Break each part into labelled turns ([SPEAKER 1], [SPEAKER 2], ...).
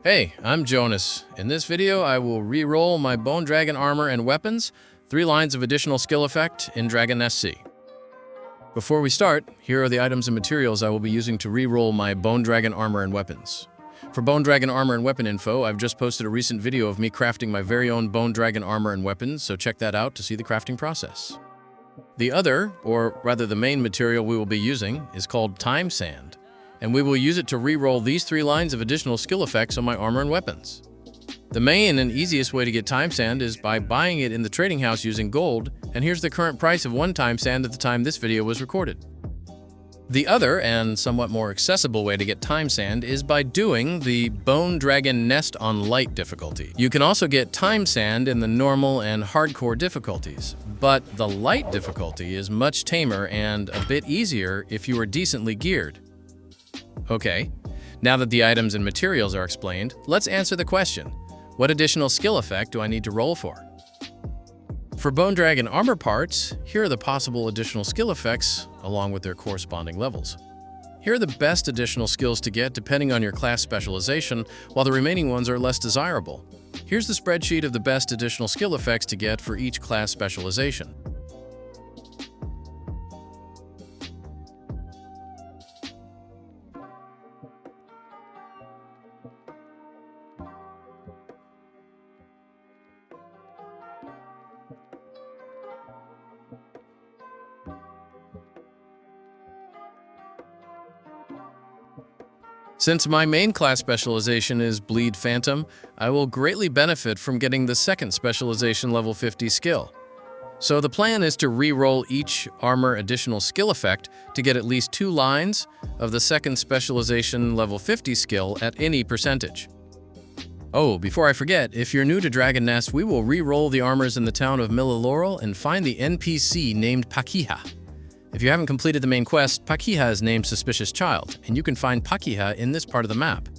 [SPEAKER 1] Hey, I'm Jonas. In this video, I will re-roll my Bone Dragon armor and weapons, 3 lines of additional skill effect in Dragon Nest C. Before we start, here are the items and materials I will be using to re-roll my Bone Dragon armor and weapons. For Bone Dragon armor and weapon info, I've just posted a recent video of me crafting my very own Bone Dragon armor and weapons, so check that out to see the crafting process. The other, or rather the main material we will be using, is called Time Sand, and we will use it to re-roll these 3 lines of additional skill effects on my armor and weapons. The main and easiest way to get Time Sand is by buying it in the trading house using gold, and here's the current price of 1 Time Sand at the time this video was recorded. The other, and somewhat more accessible way to get Time Sand is by doing the Bone Dragon Nest on Light difficulty. You can also get Time Sand in the normal and hardcore difficulties, but the light difficulty is much tamer and a bit easier if you are decently geared. Okay, now that the items and materials are explained, let's answer the question: what additional skill effect do I need to roll for? For Bone Dragon armor parts, here are the possible additional skill effects along with their corresponding levels. Here are the best additional skills to get depending on your class specialization, while the remaining ones are less desirable. Here's the spreadsheet of the best additional skill effects to get for each class specialization. Since my main class specialization is Bleed Phantom, I will greatly benefit from getting the second specialization level 50 skill. So the plan is to re-roll each armor additional skill effect to get at least 2 lines of the second specialization level 50 skill at any percentage. Oh, before I forget, if you're new to Dragon Nest, we will re-roll the armors in the town of Mililorel and find the NPC named Pakiha. If you haven't completed the main quest, Pakiha is named Suspicious Child, and you can find Pakiha in this part of the map.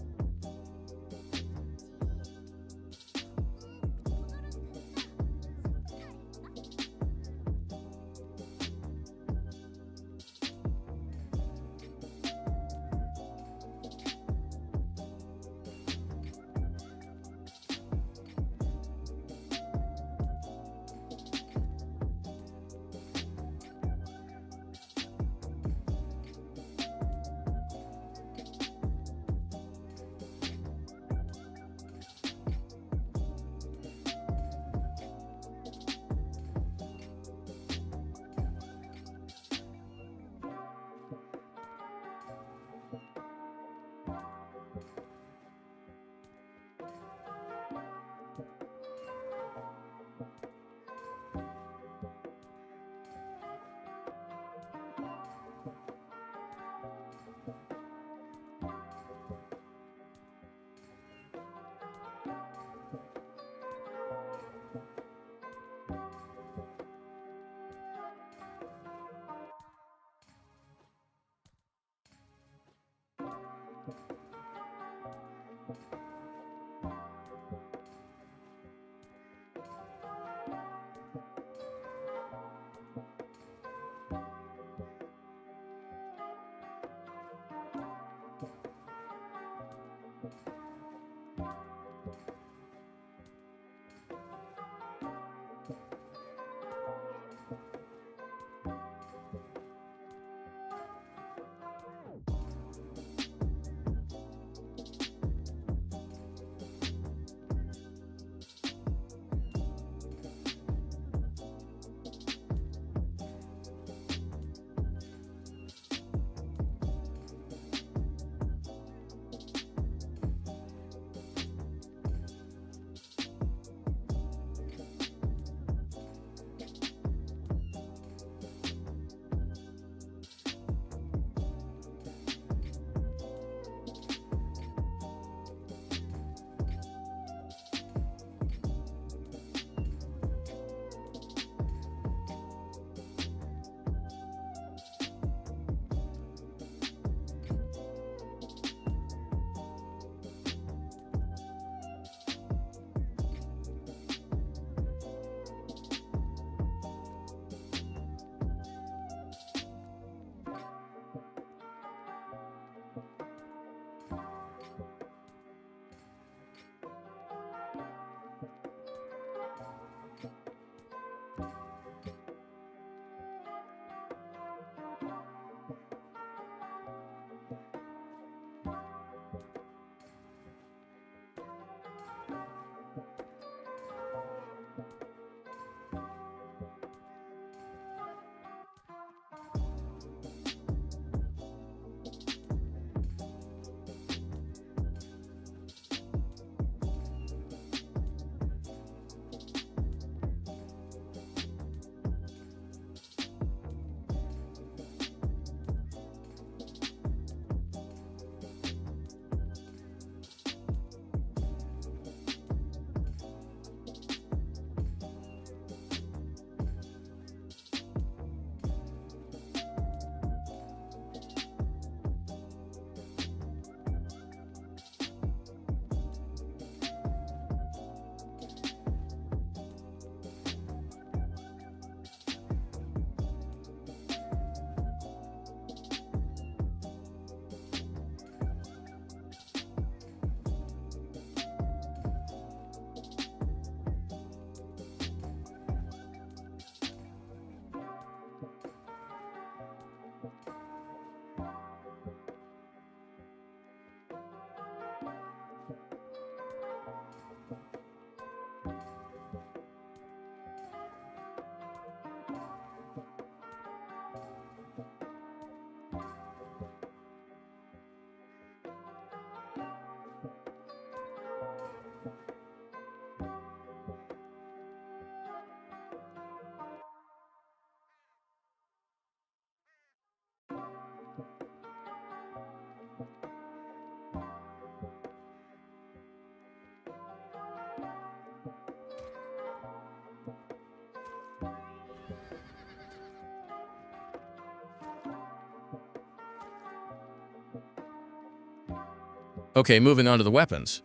[SPEAKER 1] Okay, moving on to the weapons.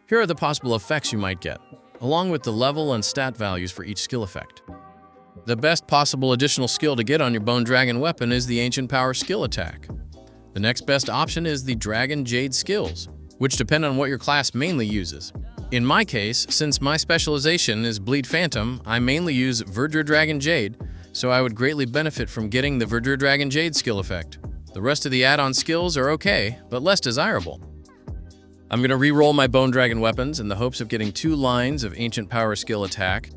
[SPEAKER 1] Here are the possible effects you might get, along with the level and stat values for each skill effect. The best possible additional skill to get on your Bone Dragon weapon is the Ancient Power skill attack. The next best option is the Dragon Jade skills, which depend on what your class mainly uses. In my case, since my specialization is Bleed Phantom, I mainly use Verdure Dragon Jade, so I would greatly benefit from getting the Verdure Dragon Jade skill effect. The rest of the add-on skills are okay, but less desirable. I'm going to re-roll my Bone Dragon weapons in the hopes of getting 2 lines of Ancient Power skill attack.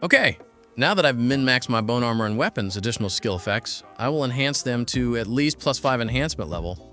[SPEAKER 1] Okay, now that I've min-maxed my bone armor and weapons additional skill effects, I will enhance them to at least +5 enhancement level.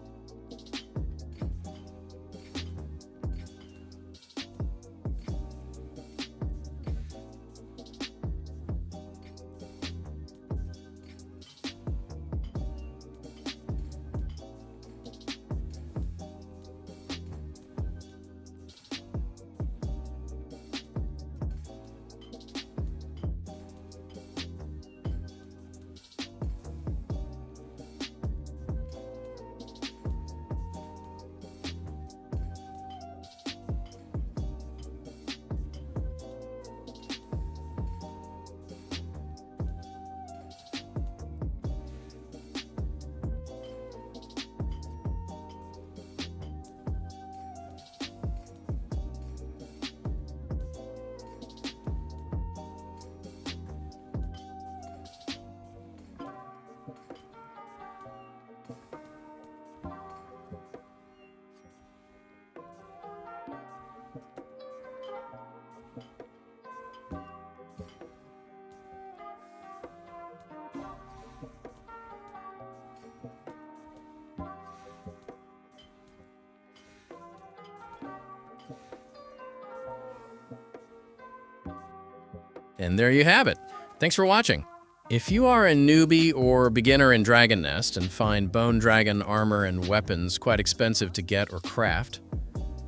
[SPEAKER 1] And there you have it. Thanks for watching. If you are a newbie or beginner in Dragon Nest and find bone dragon armor and weapons quite expensive to get or craft,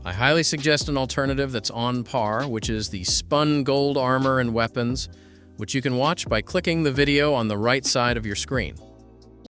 [SPEAKER 1] I highly suggest an alternative that's on par, which is the Spun gold armor and weapons, which you can watch by clicking the video on the right side of your screen.